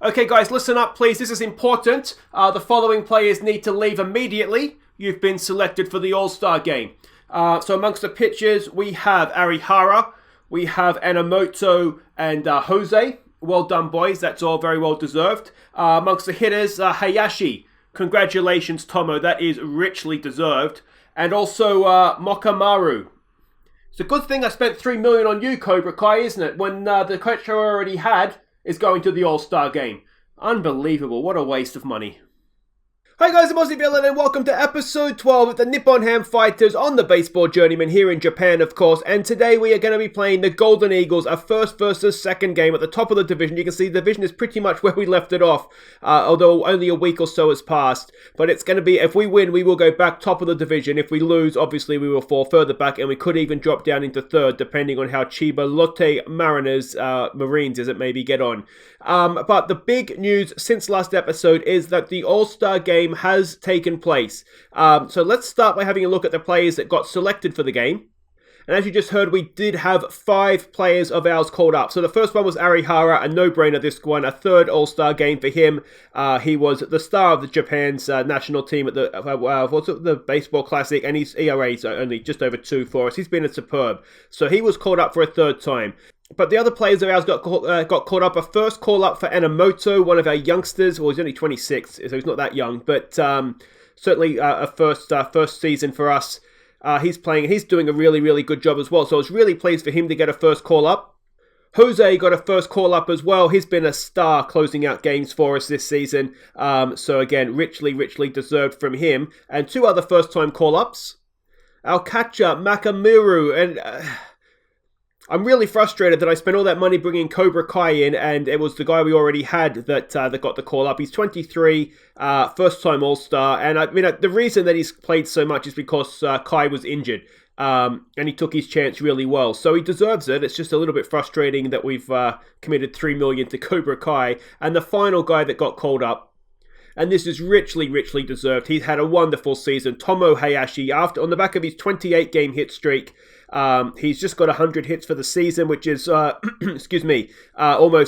Okay, guys, listen up, please. This is important. The following players need to leave immediately. You've been selected for the All-Star game. So amongst the pitchers, we have Ari Hara, we have Enomoto and Jose. Well done, boys. That's all very well deserved. Amongst the hitters, Hayashi. Congratulations, Tomo. That is richly deserved. And also Mokamaru. It's a good thing I spent $3 million on you, Cobra Kai, isn't it? When the coach I already had is going to the All-Star game. Unbelievable. What a waste of money. Hi guys, I'm Aussie Villain and welcome to episode 12 of the Nippon-Ham Fighters on the Baseball Journeyman here in Japan, of course. And today we are going to be playing the Golden Eagles, a first versus second game at the top of the division. You can see the division is pretty much where we left it off, although only a week or so has passed. But it's going to be, if we win, we will go back top of the division. If we lose, obviously we will fall further back and we could even drop down into third, depending on how Chiba Lotte Mariners, Marines, as it maybe get on. But the big news since last episode is that the All-Star game has taken place. So let's start by having a look at the players that got selected for the game. And as you just heard, we did have 5 players of ours called up. So the first one was Ari Hara, a no-brainer this one, a third All-Star game for him. He was the star of the Japan's national team at the Baseball Classic, and his ERA is only just over 2 for us. He's been superb. So he was called up for a third time. But the other players of ours got called up. A first call up for Enomoto, one of our youngsters. Well, he's only 26, so he's not that young. But certainly a first season for us. He's doing a really, really good job as well. So I was really pleased for him to get a first call up. Jose got a first call up as well. He's been a star closing out games for us this season. So again, richly deserved from him. And 2 other first time call ups. Our catcher, Makamiru, and I'm really frustrated that I spent all that money bringing Cobra Kai in, and it was the guy we already had that got the call up. He's 23, first-time All-Star, and I mean the reason that he's played so much is because Kai was injured, and he took his chance really well. So he deserves it. It's just a little bit frustrating that we've committed $3 million to Cobra Kai, and the final guy that got called up, and this is richly deserved. He's had a wonderful season. Tomo Hayashi, on the back of his 28-game hit streak, he's just got 100 hits for the season, which is, almost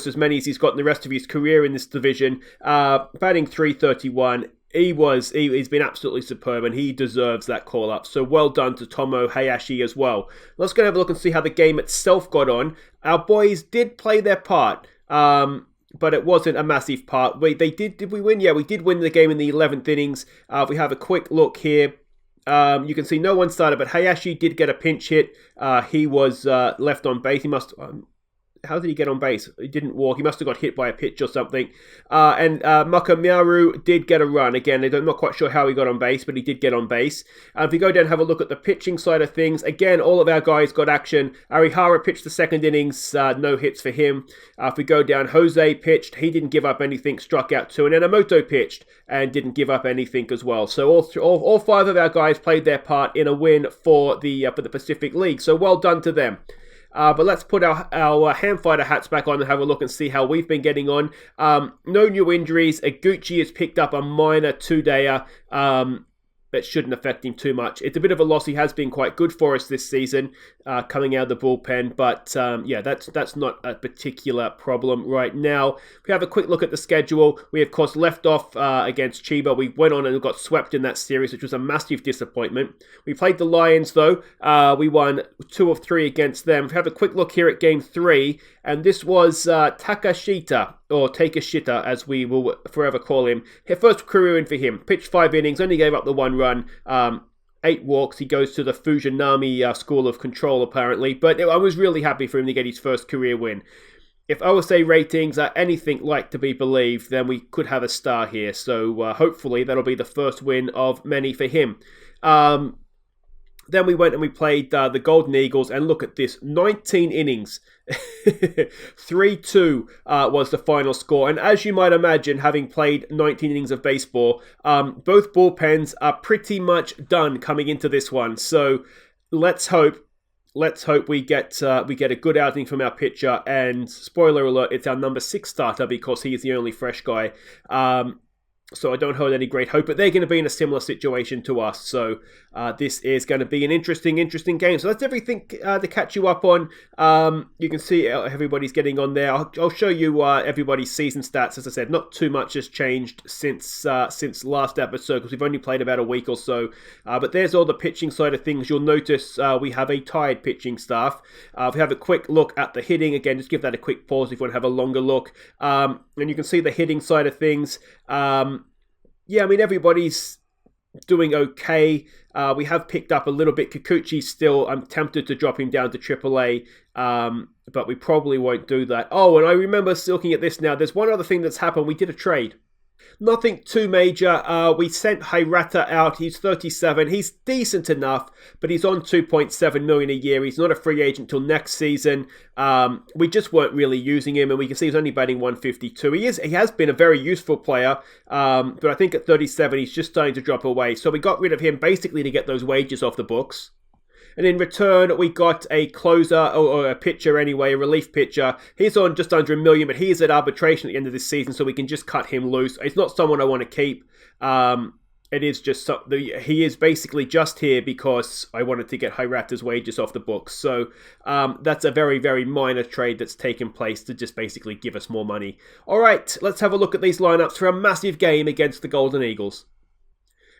as many as he's got in the rest of his career in this division. Batting .331. He's been absolutely superb, and he deserves that call-up. So well done to Tomo Hayashi as well. Let's go and have a look and see how the game itself got on. Our boys did play their part, but it wasn't a massive part. Did we win? Yeah, we did win the game in the 11th innings. If we have a quick look here, you can see no one started, but Hayashi did get a pinch hit. He was left on base. He must... how did he get on base? He didn't walk. He must have got hit by a pitch or something. And Makamiru did get a run. Again, I'm not quite sure how he got on base, but he did get on base. If we go down and have a look at the pitching side of things, again, all of our guys got action. Ari Hara pitched the second innings, no hits for him. If we go down, Jose pitched. He didn't give up anything, struck out 2. And Enomoto pitched and didn't give up anything as well. So all 5 of our guys played their part in a win for the Pacific League. So well done to them. But let's put our Ham Fighter hats back on and have a look and see how we've been getting on. No new injuries. Iguchi has picked up a minor 2-dayer. That shouldn't affect him too much. It's a bit of a loss. He has been quite good for us this season, coming out of the bullpen. But yeah, that's not a particular problem right now. If we have a quick look at the schedule, we of course left off against Chiba. We went on and got swept in that series, which was a massive disappointment. We played the Lions though. We won 2 of 3 against them. If we have a quick look here at Game 3, and this was Takashita, or Takashita, as we will forever call him. His first career win for him. Pitched 5 innings, only gave up the 1 run. 8 walks. He goes to the Fujinami School of Control, apparently. But I was really happy for him to get his first career win. If OSA ratings are anything like to be believed, then we could have a star here. So hopefully that'll be the first win of many for him. Then we went and we played the Golden Eagles, and look at this, 19 innings. 3-2 was the final score. And as you might imagine, having played 19 innings of baseball, both bullpens are pretty much done coming into this one. So let's hope we get a good outing from our pitcher. And spoiler alert, it's our number 6 starter because he is the only fresh guy. So I don't hold any great hope, but they're going to be in a similar situation to us. So this is going to be an interesting game. So that's everything to catch you up on. You can see everybody's getting on there. I'll show you everybody's season stats. As I said, not too much has changed since last episode because we've only played about a week or so. But there's all the pitching side of things. You'll notice we have a tied pitching staff. If we have a quick look at the hitting, again, just give that a quick pause if you want to have a longer look. And you can see the hitting side of things. Yeah, I mean, everybody's doing okay. We have picked up a little bit. Kikuchi's still, I'm tempted to drop him down to AAA, but we probably won't do that. Oh, and I remember looking at this now. There's one other thing that's happened. We did a trade. Nothing too major. We sent Hirata out. He's 37. He's decent enough, but he's on $2.7 million a year. He's not a free agent till next season. We just weren't really using him, and we can see he's only batting 152. He has been a very useful player, but I think at 37 he's just starting to drop away. So we got rid of him basically to get those wages off the books. And in return, we got a closer, or a pitcher anyway, a relief pitcher. He's on just under $1 million, but he's at arbitration at the end of this season, so we can just cut him loose. It's not someone I want to keep. It is just, he is basically just here because I wanted to get Hirata's wages off the books. So that's a very, very minor trade that's taken place to just basically give us more money. All right, let's have a look at these lineups for a massive game against the Golden Eagles.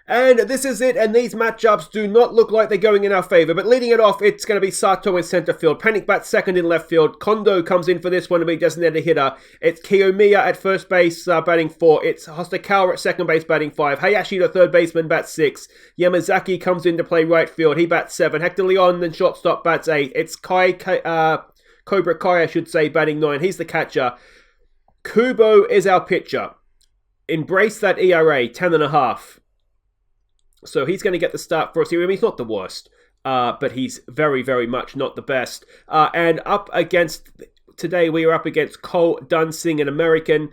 And this is it, and these matchups do not look like they're going in our favour. But leading it off, it's going to be Sato in centre field. Panic bats second in left field. Kondo comes in for this one to be designated hitter. It's Kiyomiya at first base, batting 4. It's Hosokawa at second base, batting 5. Hayashi, the third baseman, bats 6. Yamazaki comes in to play right field. He bats 7. Hector Leon, then shortstop, bats 8. It's Cobra Kai, I should say, batting 9. He's the catcher. Kubo is our pitcher. Embrace that ERA, 10.5. So he's going to get the start for us here. I mean, he's not the worst, but he's very, very much not the best. And up against, today we are up against Cole Dunsing, an American.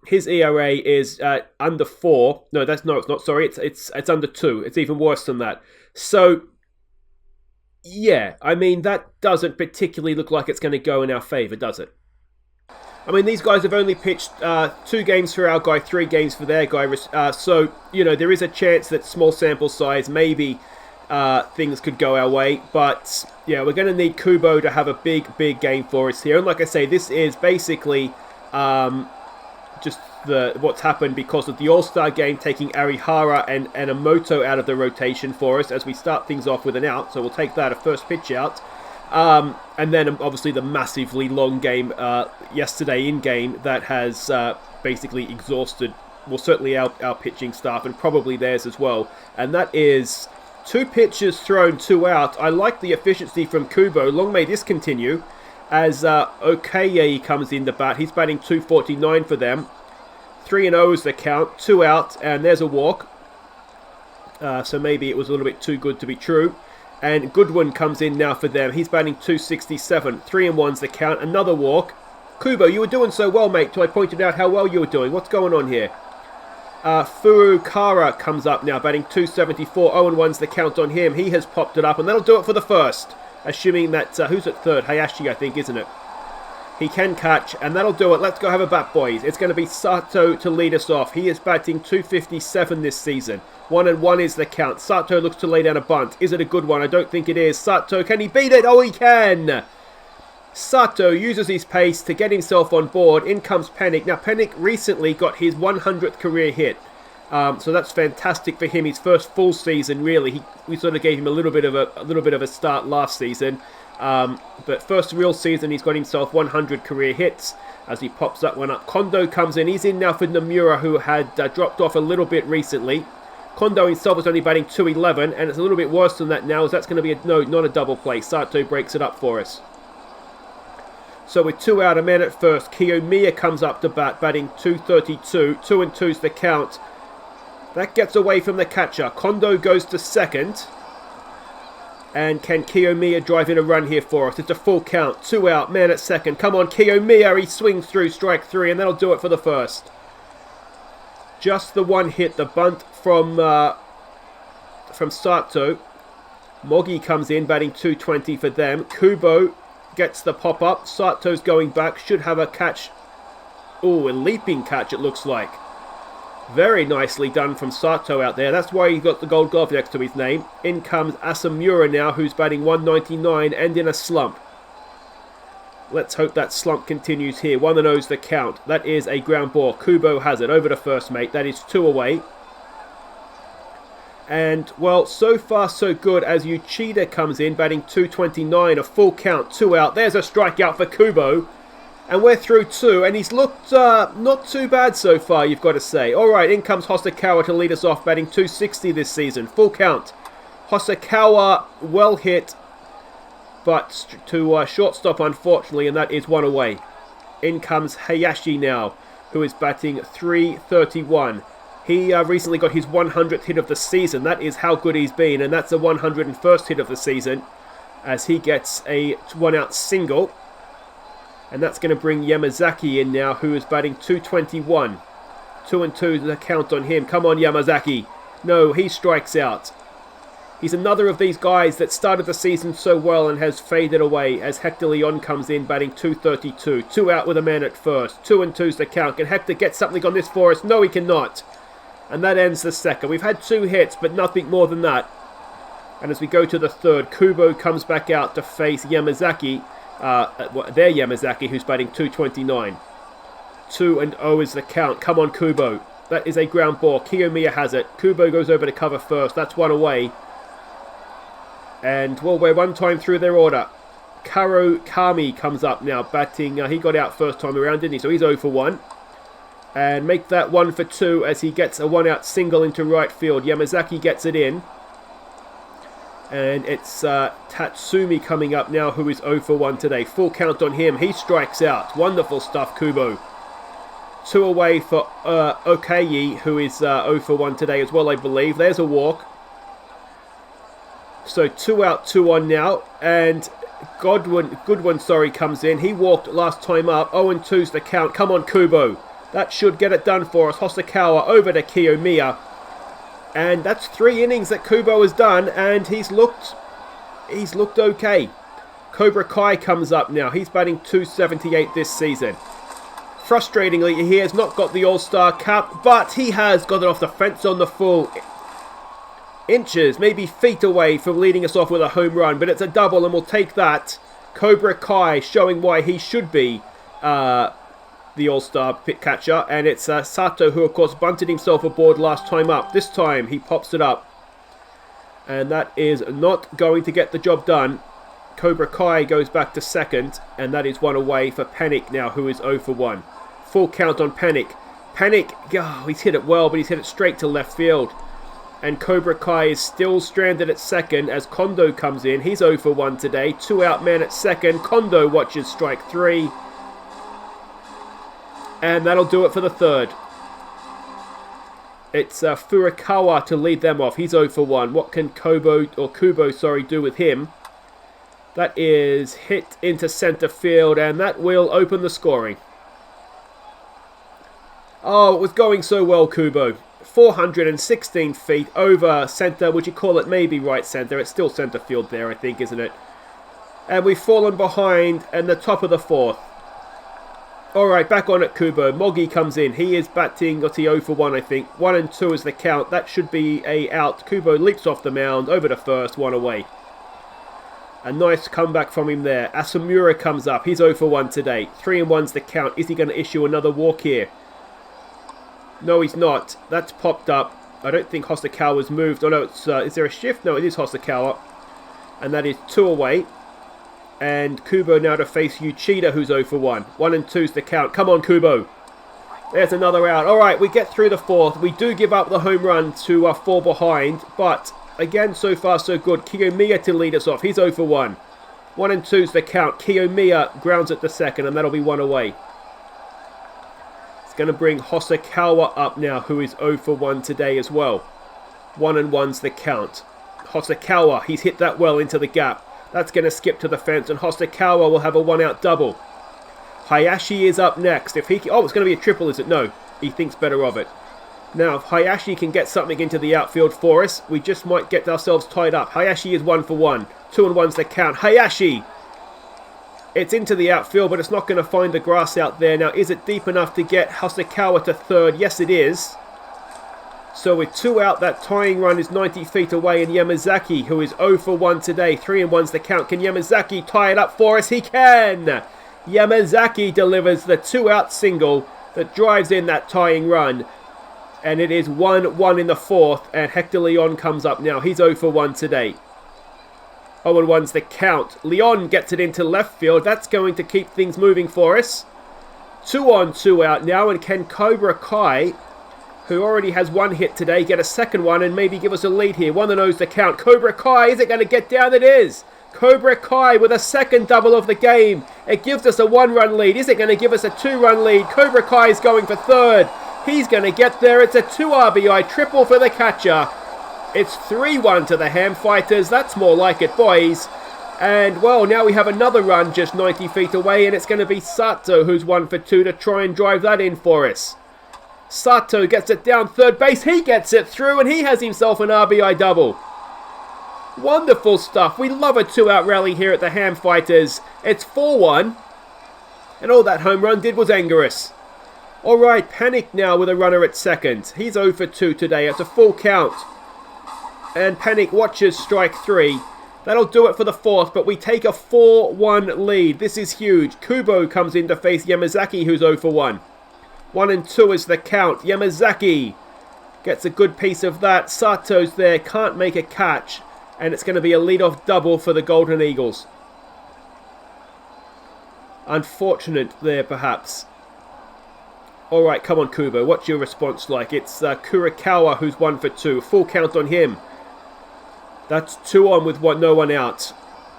His ERA is under 4. No, it's not. Sorry, it's under 2. It's even worse than that. So, yeah, I mean, that doesn't particularly look like it's going to go in our favour, does it? I mean, these guys have only pitched 2 games for our guy, 3 games for their guy. So, you know, there is a chance that small sample size, maybe things could go our way. But, yeah, we're going to need Kubo to have a big, big game for us here. And like I say, this is basically just what's happened because of the All-Star game taking Ari Hara and Emoto out of the rotation for us as we start things off with an out. So we'll take that, a first pitch out. And then obviously the massively long game yesterday in-game that has basically exhausted, well, certainly our pitching staff and probably theirs as well. And that is 2 pitches thrown, 2 out. I like the efficiency from Kubo. Long may this continue as Okaye comes in to bat. He's batting 249 for them. 3-0 is the count, 2 out, and there's a walk. So maybe it was a little bit too good to be true. And Goodwin comes in now for them. He's batting 267. 3-1's the count. Another walk. Kubo, you were doing so well, mate, till I pointed out how well you were doing. What's going on here? Furukawa comes up now, batting 274. 0-1's the count on him. He has popped it up, and that'll do it for the first. Assuming that, who's at third? Hayashi, I think, isn't it? He can catch, and that'll do it. Let's go have a bat, boys. It's going to be Sato to lead us off. He is batting 257 this season. 1-1 is the count. Sato looks to lay down a bunt. Is it a good one? I don't think it is. Sato, can he beat it? Oh, he can! Sato uses his pace to get himself on board. In comes Panic. Now, Panic recently got his 100th career hit. So that's fantastic for him. His first full season, really. We sort of gave him a little bit of a start last season. But first real season, he's got himself 100 career hits as he pops that one up. Kondo comes in. He's in now for Nomura, who had dropped off a little bit recently. Kondo himself is only batting 211, and it's a little bit worse than that now, as that's going to be not a double play. Sato breaks it up for us. So with 2 out, a man at first. Kiyomiya comes up to bat, batting 232. 2-2's the count. That gets away from the catcher. Kondo goes to second. And can Kiyomiya drive in a run here for us? It's a full count. 2 out, man at second. Come on, Kiyomiya. He swings through strike 3, and that'll do it for the first. Just the one hit, the bunt from Sato. Mogi comes in, batting 220 for them. Kubo gets the pop-up. Sato's going back, should have a catch. Oh, a leaping catch it looks like. Very nicely done from Sato out there. That's why he got the gold glove next to his name. In comes Asamura now, who's batting 199 and in a slump. Let's hope that slump continues here. 1-0's the count. That is a ground ball. Kubo has it over to first mate. That is 2 away. And, well, so far so good as Uchida comes in, batting 229, a full count, 2 out. There's a strikeout for Kubo. And we're through 2, and he's looked not too bad so far, you've got to say. All right, in comes Hosokawa to lead us off, batting 260 this season. Full count. Hosokawa, well hit, but to shortstop, unfortunately, and that is 1 away. In comes Hayashi now, who is batting 331. He recently got his 100th hit of the season. That is how good he's been, and that's the 101st hit of the season as he gets a 1-out single. And that's going to bring Yamazaki in now, who is batting 221. 2-2 the count on him. Come on, Yamazaki. No, he strikes out. He's another of these guys that started the season so well and has faded away as Hector Leon comes in batting 232. 2 out with a man at first. 2-2's the count. Can Hector get something on this for us? No, he cannot. And that ends the second. We've had 2 hits, but nothing more than that. And as we go to the third, Kubo comes back out to face Yamazaki. Their Yamazaki, who's batting 229. 2-0 is the count. Come on, Kubo. That is a ground ball. Kiyomiya has it. Kubo goes over to cover first. That's 1 away. And, well, we're 1 time through their order. Karo Kami comes up now, batting. He got out first time around, didn't he? So he's 0 for 1. And make that 1 for 2 as he gets a 1-out single into right field. Yamazaki gets it in. And it's Tatsumi coming up now, who is 0 for 1 today. Full count on him. He strikes out. Wonderful stuff, Kubo. 2 away for Okayi, who is 0 for 1 today as well, I believe. There's a walk. So 2 out, 2 on now. And Goodwin, comes in. He walked last time up. 0-2's the count. Come on, Kubo. That should get it done for us. Hosokawa over to Kiyomiya. And that's 3 innings that Kubo has done, and he's looked okay. Cobra Kai comes up now. He's batting 278 this season. Frustratingly, he has not got the All-Star Cup, but he has got it off the fence on the full. Inches, maybe feet away from leading us off with a home run, but it's a double, and we'll take that. Cobra Kai showing why he should be the All-Star pit catcher, and it's Sato, who of course bunted himself aboard last time up. This time he pops it up, and that is not going to get the job done. Cobra Kai goes back to second, and that is 1 away for Panic now, who is 0 for 1. Full count on Panic. Panic, he's hit it well, but he's hit it straight to left field. And Cobra Kai is still stranded at second as Kondo comes in. He's 0 for 1 today. 2 out man at second. Kondo watches strike 3. And that'll do it for the third. It's Furukawa to lead them off. He's 0 for 1. What can Kubo do with him? That is hit into center field, and that will open the scoring. Oh, it was going so well, Kubo. 416 feet over center. Would you call it maybe right center? It's still center field there, I think, isn't it? And we've fallen behind in the top of the 4th. Alright, back on it, Kubo. Mogi comes in. He is batting, got 0 for 1, I think. 1-2 is the count. That should be a out. Kubo leaps off the mound, over to first, 1 away. A nice comeback from him there. Asamura comes up. He's 0 for 1 today. 3-1's the count. Is he going to issue another walk here? No, he's not. That's popped up. I don't think Hosokawa's moved. Oh no, it's, is there a shift? No, it is Hosokawa. And that is 2 away. And Kubo now to face Uchida, who's 0 for 1. 1-2's the count. Come on, Kubo. There's another out. Alright, we get through the 4th. We do give up the home run to fall behind. But, again, so far so good. Kiyomiya to lead us off. He's 0 for 1. 1-2's the count. Kiyomiya grounds at the second, and that'll be 1 away. It's going to bring Hosokawa up now, who is 0 for 1 today as well. 1-1's the count. Hosokawa, he's hit that well into the gap. That's going to skip to the fence, and Hosokawa will have a 1-out double. Hayashi is up next. If he, oh, it's going to be a triple, is it? No, he thinks better of it. Now, if Hayashi can get something into the outfield for us, we just might get ourselves tied up. Hayashi is 1 for 1. 2-1's the count. Hayashi! It's into the outfield, but it's not going to find the grass out there. Now, is it deep enough to get Hosokawa to third? Yes, it is. So with 2 out, that tying run is 90 feet away, and Yamazaki, who is 0 for 1 today, 3-1's the count. Can Yamazaki tie it up for us? He can! Yamazaki delivers the 2-out single that drives in that tying run. And it is 1-1 in the 4th, and Hector Leon comes up now. He's 0 for 1 today. 0-1's the count. Leon gets it into left field. That's going to keep things moving for us. 2 on, 2 out now, and can Cobra Kai, who already has 1 hit today, get a second one and maybe give us a lead here? 1-0's the count. Cobra Kai, is it going to get down? It is. Cobra Kai with a second double of the game. It gives us a 1-run lead. Is it going to give us a 2-run lead? Cobra Kai is going for third. He's going to get there. It's a 2 RBI triple for the catcher. It's 3-1 to the Ham Fighters. That's more like it, boys. And, well, now we have another run just 90 feet away, and it's going to be Sato who's 1 for 2 to try and drive that in for us. Sato gets it down third base. He gets it through, and he has himself an RBI double. Wonderful stuff. We love a 2-out rally here at the Ham Fighters. It's 4-1, and all that home run did was anger us. Alright, Panic now with a runner at second. He's 0 for 2 today. It's a full count. And Panic watches strike 3. That'll do it for the 4th, but we take a 4-1 lead. This is huge. Kubo comes in to face Yamazaki, who's 0 for 1. 1-2 is the count. Yamazaki gets a good piece of that. Sato's there, can't make a catch. And it's going to be a leadoff double for the Golden Eagles. Unfortunate there, perhaps. Alright, come on, Kubo. What's your response like? It's Kurikawa who's 1 for 2. Full count on him. That's 2 on with no one out.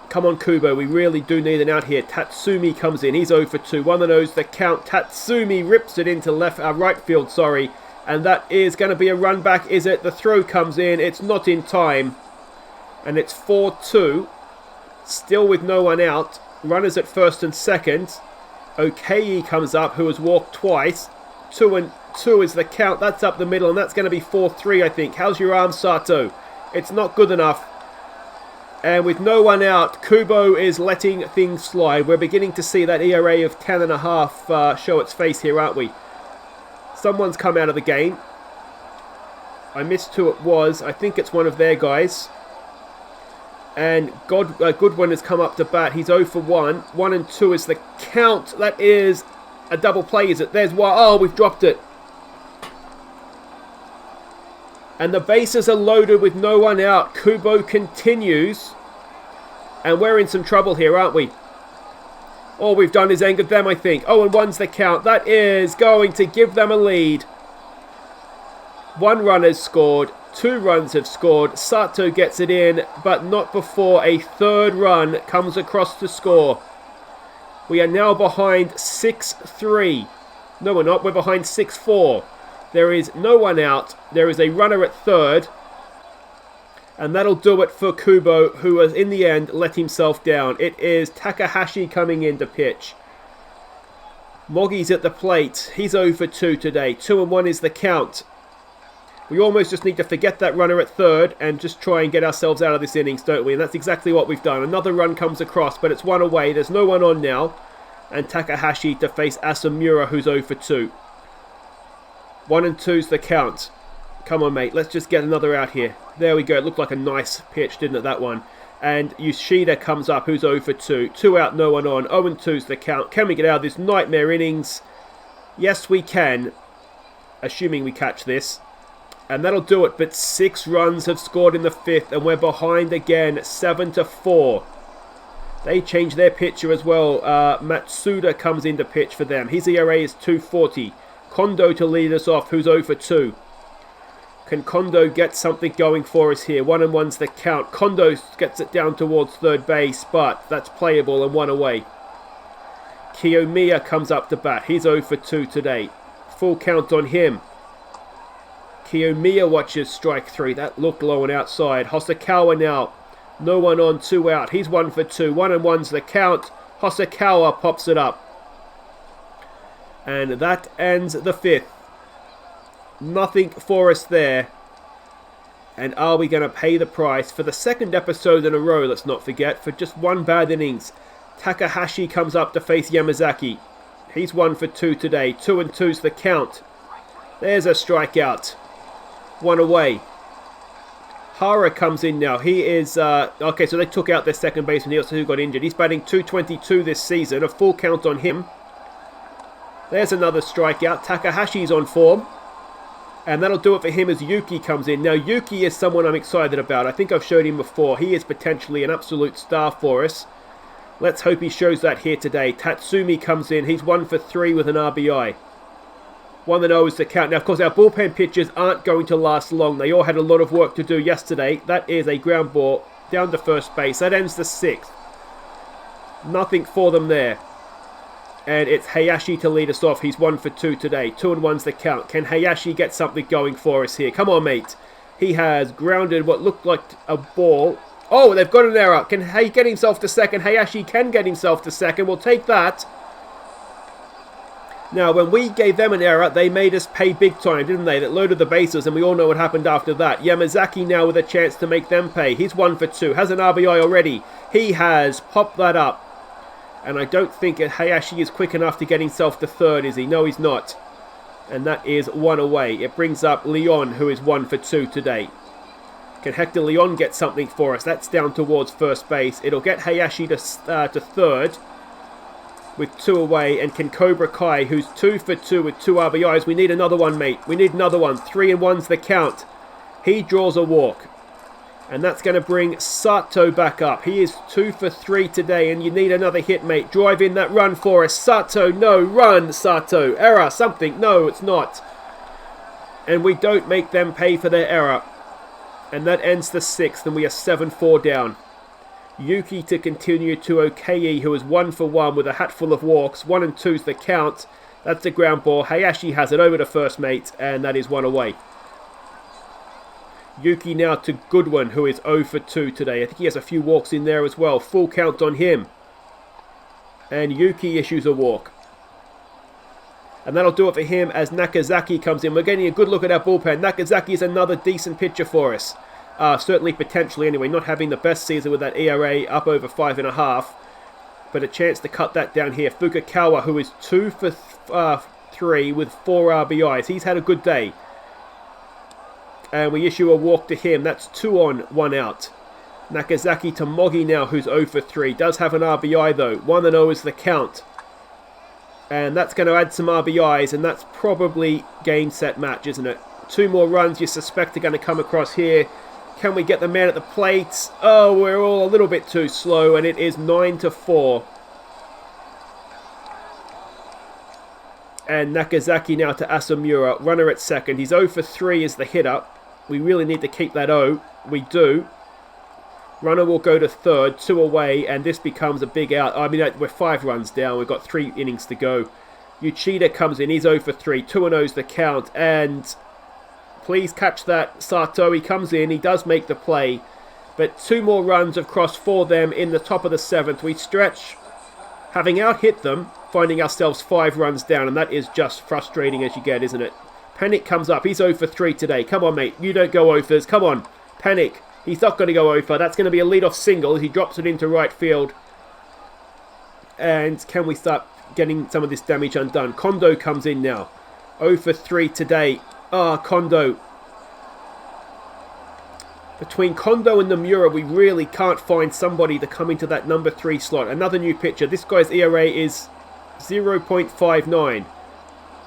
Come on, Kubo. We really do need an out here. Tatsumi comes in. He's 0 for 2. 1-0's the count. Tatsumi rips it into right field, sorry. And that is going to be a run back, is it? The throw comes in. It's not in time. And it's 4-2. Still with no one out. Runners at first and second. Okei comes up, who has walked twice. 2-2 is the count. That's up the middle, and that's going to be 4-3, I think. How's your arm, Sato? It's not good enough. And with no one out, Kubo is letting things slide. We're beginning to see that ERA of 10.5 show its face here, aren't we? Someone's come out of the game. I missed who it was. I think it's one of their guys. And Goodwin has come up to bat. He's 0 for 1. 1-2 is the count. That is a double play, is it? There's one. Oh, we've dropped it. And the bases are loaded with no one out. Kubo continues. And we're in some trouble here, aren't we? All we've done is angered them, I think. 0-1's the count. That is going to give them a lead. 1 run has scored. 2 runs have scored. Sato gets it in, but not before a 3rd run comes across to score. We are now behind 6-3. No, we're not. We're behind 6-4. There is no one out. There is a runner at 3rd. And that'll do it for Kubo, who has in the end let himself down. It is Takahashi coming in to pitch. Moggy's at the plate. He's 0 for 2 today. 2-1 is the count. We almost just need to forget that runner at 3rd and just try and get ourselves out of this innings, don't we? And that's exactly what we've done. Another run comes across, but it's 1 away. There's no one on now. And Takahashi to face Asamura, who's 0 for 2. 1-2's the count. Come on, mate. Let's just get another out here. There we go. It looked like a nice pitch, didn't it, that one? And Yoshida comes up, who's 0 for 2. 2 out, no one on. 0-2's the count. Can we get out of this nightmare innings? Yes, we can. Assuming we catch this. And that'll do it, but 6 runs have scored in the 5th, and we're behind again, 7-4. They change their pitcher as well. Matsuda comes in to pitch for them. His ERA is 2.40. Kondo to lead us off, who's 0 for 2. Can Kondo get something going for us here? 1-1's the count. Kondo gets it down towards 3rd base, but that's playable and 1 away. Kiyomiya comes up to bat. He's 0 for 2 today. Full count on him. Kiyomiya watches strike 3. That looked low and outside. Hosokawa now. No one on, 2 out. He's 1 for 2. 1-1's the count. Hosokawa pops it up. And that ends the 5th. Nothing for us there. And are we going to pay the price for the 2nd episode in a row, let's not forget, for just 1 bad innings? Takahashi comes up to face Yamazaki. He's 1 for 2 today. 2-2's the count. There's a strikeout. 1 away. Hara comes in now. He is... okay, so they took out their second baseman. He also got injured. He's batting .222 this season. A full count on him. There's another strikeout. Takahashi's on form. And that'll do it for him as Yuki comes in. Now, Yuki is someone I'm excited about. I think I've showed him before. He is potentially an absolute star for us. Let's hope he shows that here today. Tatsumi comes in. He's 1 for 3 with an RBI. 1-0 is the count. Now, of course, our bullpen pitchers aren't going to last long. They all had a lot of work to do yesterday. That is a ground ball down to first base. That ends the 6th. Nothing for them there. And it's Hayashi to lead us off. He's 1 for 2 today. 2-1's the count. Can Hayashi get something going for us here? Come on, mate. He has grounded what looked like a ball. Oh, they've got an error. Can he get himself to second? Hayashi can get himself to second. We'll take that. Now, when we gave them an error, they made us pay big time, didn't they? That loaded the bases, and we all know what happened after that. Yamazaki now with a chance to make them pay. He's 1 for 2. Has an RBI already. He has popped that up. And I don't think Hayashi is quick enough to get himself to third, is he? No, he's not. And that is 1 away. It brings up Leon, who is 1 for 2 today. Can Hector Leon get something for us? That's down towards first base. It'll get Hayashi to third with 2 away. And can Cobra Kai, who's 2 for 2 with 2 RBIs. We need another one, mate. We need another one. 3-1's the count. He draws a walk. And that's going to bring Sato back up. He is 2 for 3 today, and you need another hit, mate. Drive in that run for us. Sato, no, run, Sato. Error, something. No, it's not. And we don't make them pay for their error. And that ends the 6th, and we are 7-4 down. Yuki to continue to Okei, who is 1 for 1 with a hatful of walks. 1 and 2's the count. That's the ground ball. Hayashi has it over to first, mate, and that is 1 away. Yuki now to Goodwin, who is 0 for 2 today. I think he has a few walks in there as well. Full count on him. And Yuki issues a walk. And that'll do it for him as Nakezaki comes in. We're getting a good look at our bullpen. Nakezaki is another decent pitcher for us. Certainly potentially anyway. Not having the best season with that ERA up over 5.5. But a chance to cut that down here. Fukukawa, who is 2 for 3 with 4 RBIs. He's had a good day. And we issue a walk to him. That's 2 on, 1 out. Nakezaki to Mogi now, who's 0 for 3. Does have an RBI though. 1-0 is the count. And that's going to add some RBIs, and that's probably game, set, match, isn't it? 2 more runs you suspect are going to come across here. Can we get the man at the plate? Oh, we're all a little bit too slow, and it is 9-4. And Nakezaki now to Asamura. Runner at second. He's 0 for 3 as the hitter. We really need to keep that 0. We do. Runner will go to third. 2 away. And this becomes a big out. I mean, we're 5 runs down. We've got 3 innings to go. Uchida comes in. He's 0 for 3. 2-0's the count. And please catch that, Sato. He comes in. He does make the play. But 2 more runs across for them in the top of the 7th. We stretch, having out-hit them, finding ourselves 5 runs down, and that is just frustrating as you get, isn't it? Panic comes up. He's 0 for 3 today. Come on, mate. You don't go overs. Come on. Panic. He's not going to go over. That's going to be a leadoff single as he drops it into right field. And can we start getting some of this damage undone? Kondo comes in now. 0 for 3 today. Kondo. Between Kondo and Nomura, we really can't find somebody to come into that number 3 slot. Another new pitcher. This guy's ERA is 0.59.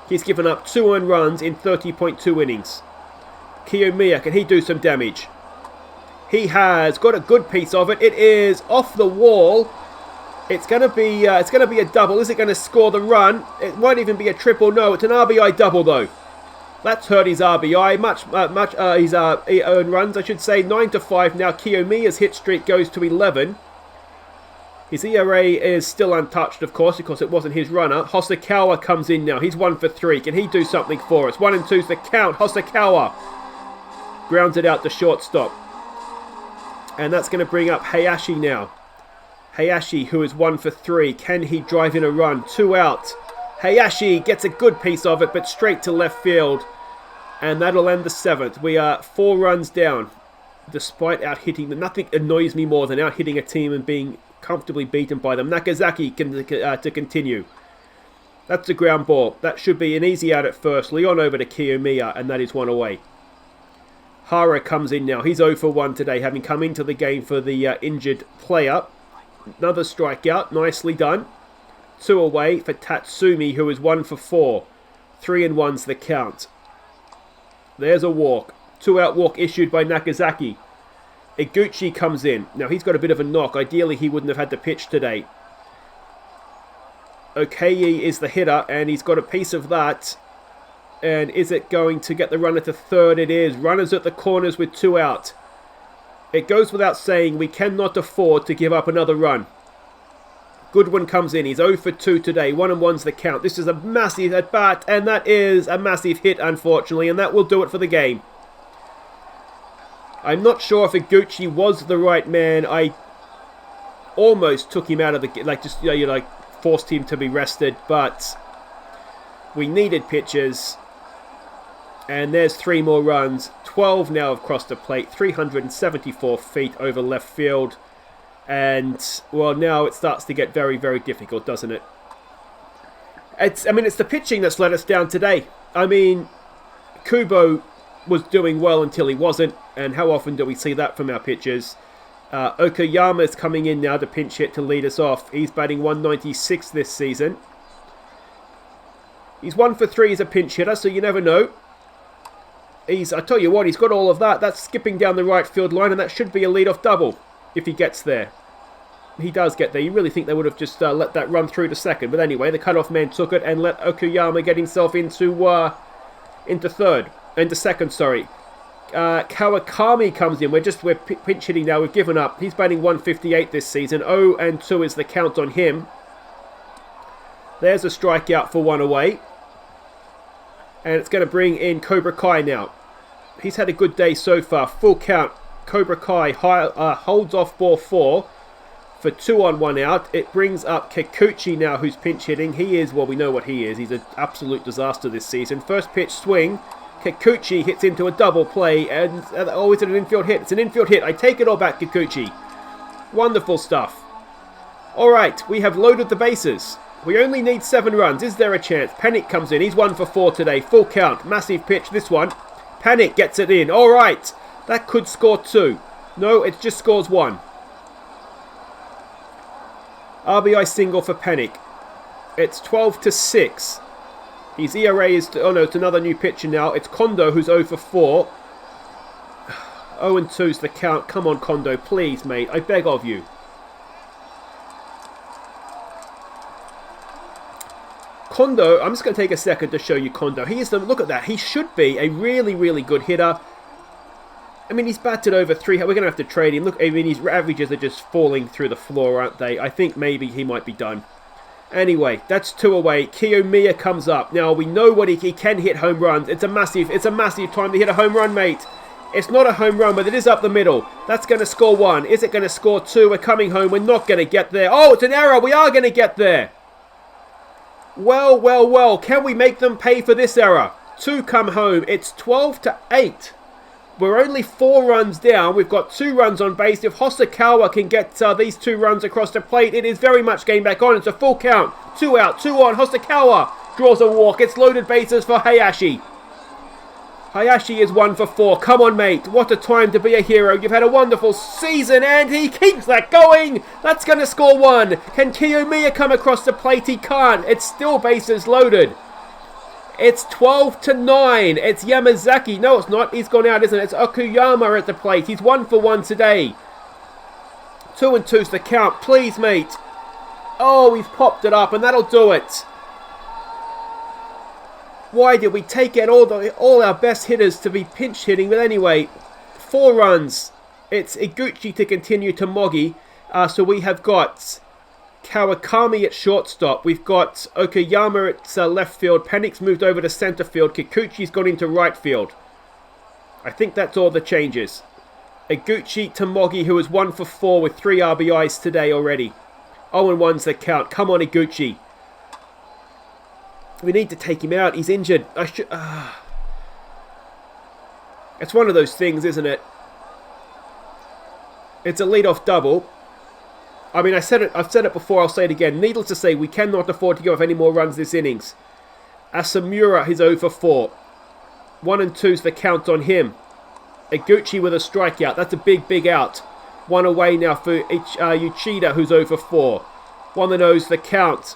He's given up 2 earned runs in 30.2 innings. Kiyomiya, can he do some damage? He has got a good piece of it. It is off the wall. It's going to be a double. Is it going to score the run? It won't even be a triple. No, it's an RBI double though. That's hurt his RBI. His earned runs, I should say. 9-5 now. Kiyomiya's hit streak goes to 11. His ERA is still untouched, of course, because it wasn't his runner. Hosokawa comes in now. He's 1 for 3. Can he do something for us? 1 and 2's the count. Hosokawa grounds it out to shortstop. And that's going to bring up Hayashi now. Hayashi, who is 1 for 3. Can he drive in a run? 2 out. Hayashi gets a good piece of it, but straight to left field. And that'll end the 7th. We are 4 runs down, despite out-hitting them. Nothing annoys me more than out-hitting a team and being comfortably beaten by them. Nakezaki to continue. That's a ground ball. That should be an easy out at first. Leon over to Kiyomiya, and that is 1 away. Hara comes in now. He's 0 for 1 today, having come into the game for the injured player. Another strikeout. Nicely done. 2 away for Tatsumi, who is 1 for 4. 3-1's the count. There's a walk. 2-out walk issued by Nagasaki. Iguchi comes in. Now, he's got a bit of a knock. Ideally, he wouldn't have had to pitch today. Okei is the hitter, and he's got a piece of that. And is it going to get the runner to third? It is. Runners at the corners with 2 out. It goes without saying, we cannot afford to give up another run. Goodwin comes in. He's 0 for 2 today. 1-1's the count. This is a massive at bat, and that is a massive hit, unfortunately, and that will do it for the game. I'm not sure if Iguchi was the right man. I almost took him out of the game, forced him to be rested, but we needed pitchers. And there's 3 more runs. 12 now have crossed the plate. 374 feet over left field. And, well, now it starts to get very, very difficult, doesn't it? It's the pitching that's let us down today. I mean, Kubo was doing well until he wasn't. And how often do we see that from our pitchers? Okayama's coming in now to pinch hit to lead us off. He's batting 196 this season. He's 1 for 3 as a pinch hitter, so you never know. I tell you what, he's got all of that. That's skipping down the right field line, and that should be a leadoff double if he gets there. He does get there. You really think they would have just let that run through to second. But anyway, the cutoff man took it and let Okayama get himself into second, sorry. Kawakami comes in. We're pinch hitting now. We've given up. He's batting 158 this season. 0-2 is the count on him. There's a strikeout for 1 away. And it's going to bring in Cobra Kai now. He's had a good day so far. Full count. Cobra Kai holds off ball 4 for 2 on 1 out. It brings up Kikuchi now, who's pinch hitting. He is, well, we know what he is. He's an absolute disaster this season. First pitch swing. Kikuchi hits into a double play. And, is it an infield hit? It's an infield hit. I take it all back, Kikuchi. Wonderful stuff. Alright, we have loaded the bases. We only need 7 runs. Is there a chance? Panic comes in. He's 1 for 4 today. Full count. Massive pitch, this one. Panic gets it in. All right. That could score 2. No, it just scores 1. RBI single for Panic. It's 12-6. His ERA is... Oh, no, it's another new pitcher now. It's Kondo, who's 0 for 4. 0-2's the count. Come on, Kondo. Please, mate. I beg of you. Kondo, I'm just going to take a second to show you Kondo. Look at that. He should be a really, really good hitter. I mean, he's batted over 3. We're going to have to trade him. Look, I mean, his averages are just falling through the floor, aren't they? I think maybe he might be done. Anyway, that's 2 away. Kiyomiya comes up. Now, we know what he can hit home runs. It's a massive time to hit a home run, mate. It's not a home run, but it is up the middle. That's going to score 1. Is it going to score 2? We're coming home. We're not going to get there. Oh, it's an error. We are going to get there. Well, well, well. Can we make them pay for this error? 2 come home. It's 12-8. We're only 4 runs down. We've got 2 runs on base. If Hosokawa can get these 2 runs across the plate, it is very much game back on. It's a full count. 2 out, 2 on. Hosokawa draws a walk. It's loaded bases for Hayashi. Hayashi is 1 for 4. Come on, mate. What a time to be a hero. You've had a wonderful season, and he keeps that going. That's going to score 1. Can Kiyomiya come across the plate? He can't. It's still bases loaded. It's 12-9. It's Yamazaki. No, it's not. He's gone out, isn't it? It's Okuyama at the plate. He's 1 for 1 today. 2-2's the count. Please, mate. Oh, he's popped it up, and that'll do it. Why did we take out all our best hitters to be pinch hitting? But anyway, 4 runs. It's Iguchi to continue to Mogi. So we have got Kawakami at shortstop. We've got Okayama at left field. Panic's moved over to center field. Kikuchi's gone into right field. I think that's all the changes. Iguchi to Mogi, who is 1 for 4 with 3 RBIs today already. 0-1's the count. Come on, Iguchi. We need to take him out. He's injured. It's one of those things, isn't it? It's a leadoff double. I mean, I've said it before, I'll say it again. Needless to say, we cannot afford to give up any more runs this innings. Asamura is 0 for 4. 1-2's the count on him. Iguchi with a strikeout. That's a big out. One away now for Uchida, who's 0 for 4. 1-0's the count.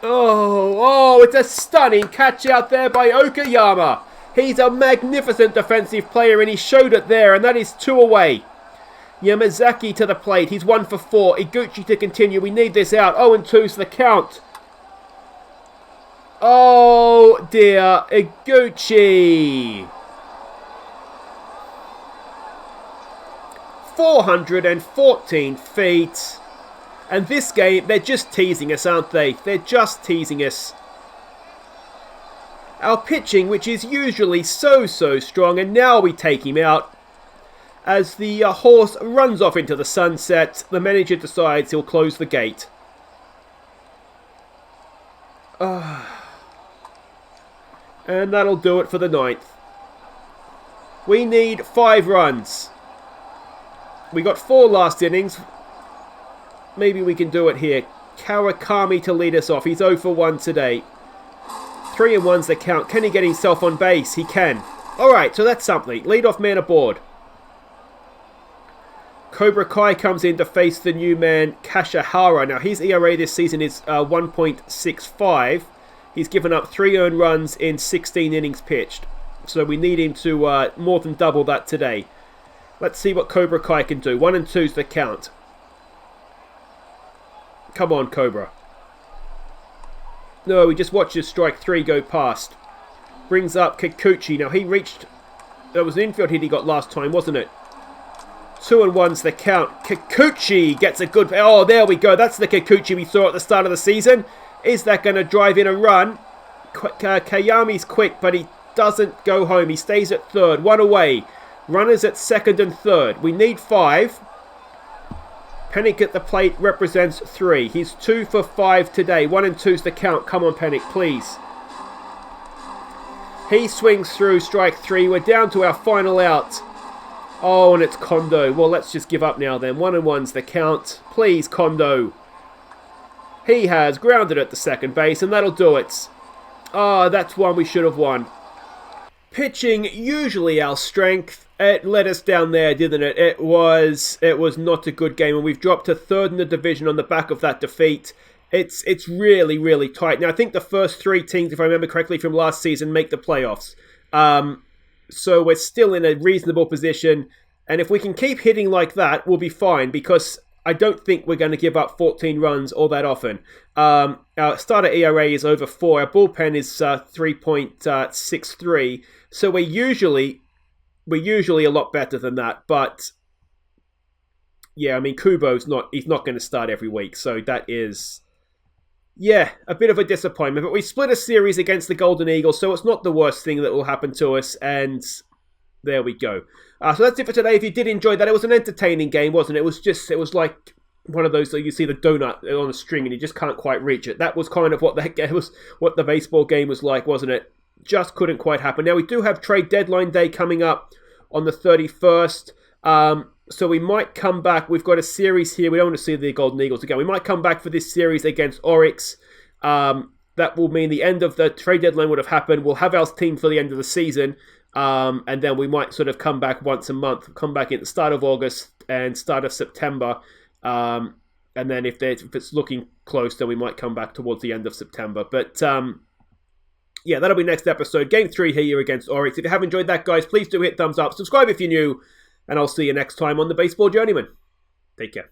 Oh, it's a stunning catch out there by Okayama. He's a magnificent defensive player, and he showed it there, and that is 2 away. Yamazaki to the plate. He's 1 for 4. Iguchi to continue. We need this out. 0-2's the count. Oh, dear. Iguchi. 414 feet. And this game, they're just teasing us, aren't they? They're just teasing us. Our pitching, which is usually so strong, and now we take him out. As the horse runs off into the sunset, the manager decides he'll close the gate. And that'll do it for the 9th. We need 5 runs. We got 4 last innings. Maybe we can do it here. Kawakami to lead us off. He's 0 for 1 today. 3-1's the count. Can he get himself on base? He can. Alright, so that's something. Leadoff man aboard. Cobra Kai comes in to face the new man, Kashihara. Now, his ERA this season is 1.65. He's given up 3 earned runs in 16 innings pitched. So we need him to more than double that today. Let's see what Cobra Kai can do. 1-2's the count. Come on, Cobra. No, we just watched his strike 3 go past. Brings up Kikuchi. Now, he reached... That was an infield hit he got last time, wasn't it? 2-1's the count. Kikuchi gets a good... Oh, there we go. That's the Kikuchi we saw at the start of the season. Is that going to drive in a run? Kayami's quick, but he doesn't go home. He stays at 3rd. 1 away. Runners at 2nd and 3rd. We need 5. Pennick at the plate represents 3. He's 2 for 5 today. 1-2's the count. Come on, Pennick, please. He swings through strike 3. We're down to our final out. Oh, and it's Kondo. Well, let's just give up now then. 1-1's the count. Please, Kondo. He has grounded at the second base, and that'll do it. Ah, that's one we should have won. Pitching, usually our strength. It let us down there, didn't it? It was not a good game, and we've dropped to 3rd in the division on the back of that defeat. It's really tight. Now, I think the first 3 teams, if I remember correctly from last season, make the playoffs. So we're still in a reasonable position, and if we can keep hitting like that, we'll be fine, because I don't think we're going to give up 14 runs all that often. Our starter ERA is over 4. Our bullpen is 3.63. So we're usually a lot better than that. But yeah, I mean, Kubo's he's not going to start every week. So that is, yeah, a bit of a disappointment. But we split a series against the Golden Eagles, so it's not the worst thing that will happen to us. And there we go. So that's it for today. If you did enjoy that, it was an entertaining game, wasn't it? It was like one of those that you see the donut on a string and you just can't quite reach it. That was kind of what the baseball game was like, wasn't it? Just couldn't quite happen. Now, we do have trade deadline day coming up on the 31st. So we might come back. We've got a series here. We don't want to see the Golden Eagles again. We might come back for this series against Oryx. That will mean the end of the trade deadline would have happened. We'll have our team for the end of the season. And then we might sort of come back once a month. Come back at the start of August and start of September. And then if it's looking close, then we might come back towards the end of September. But yeah, that'll be next episode. Game 3 here against Oryx. If you have enjoyed that, guys, please do hit thumbs up. Subscribe if you're new. And I'll see you next time on the Baseball Journeyman. Take care.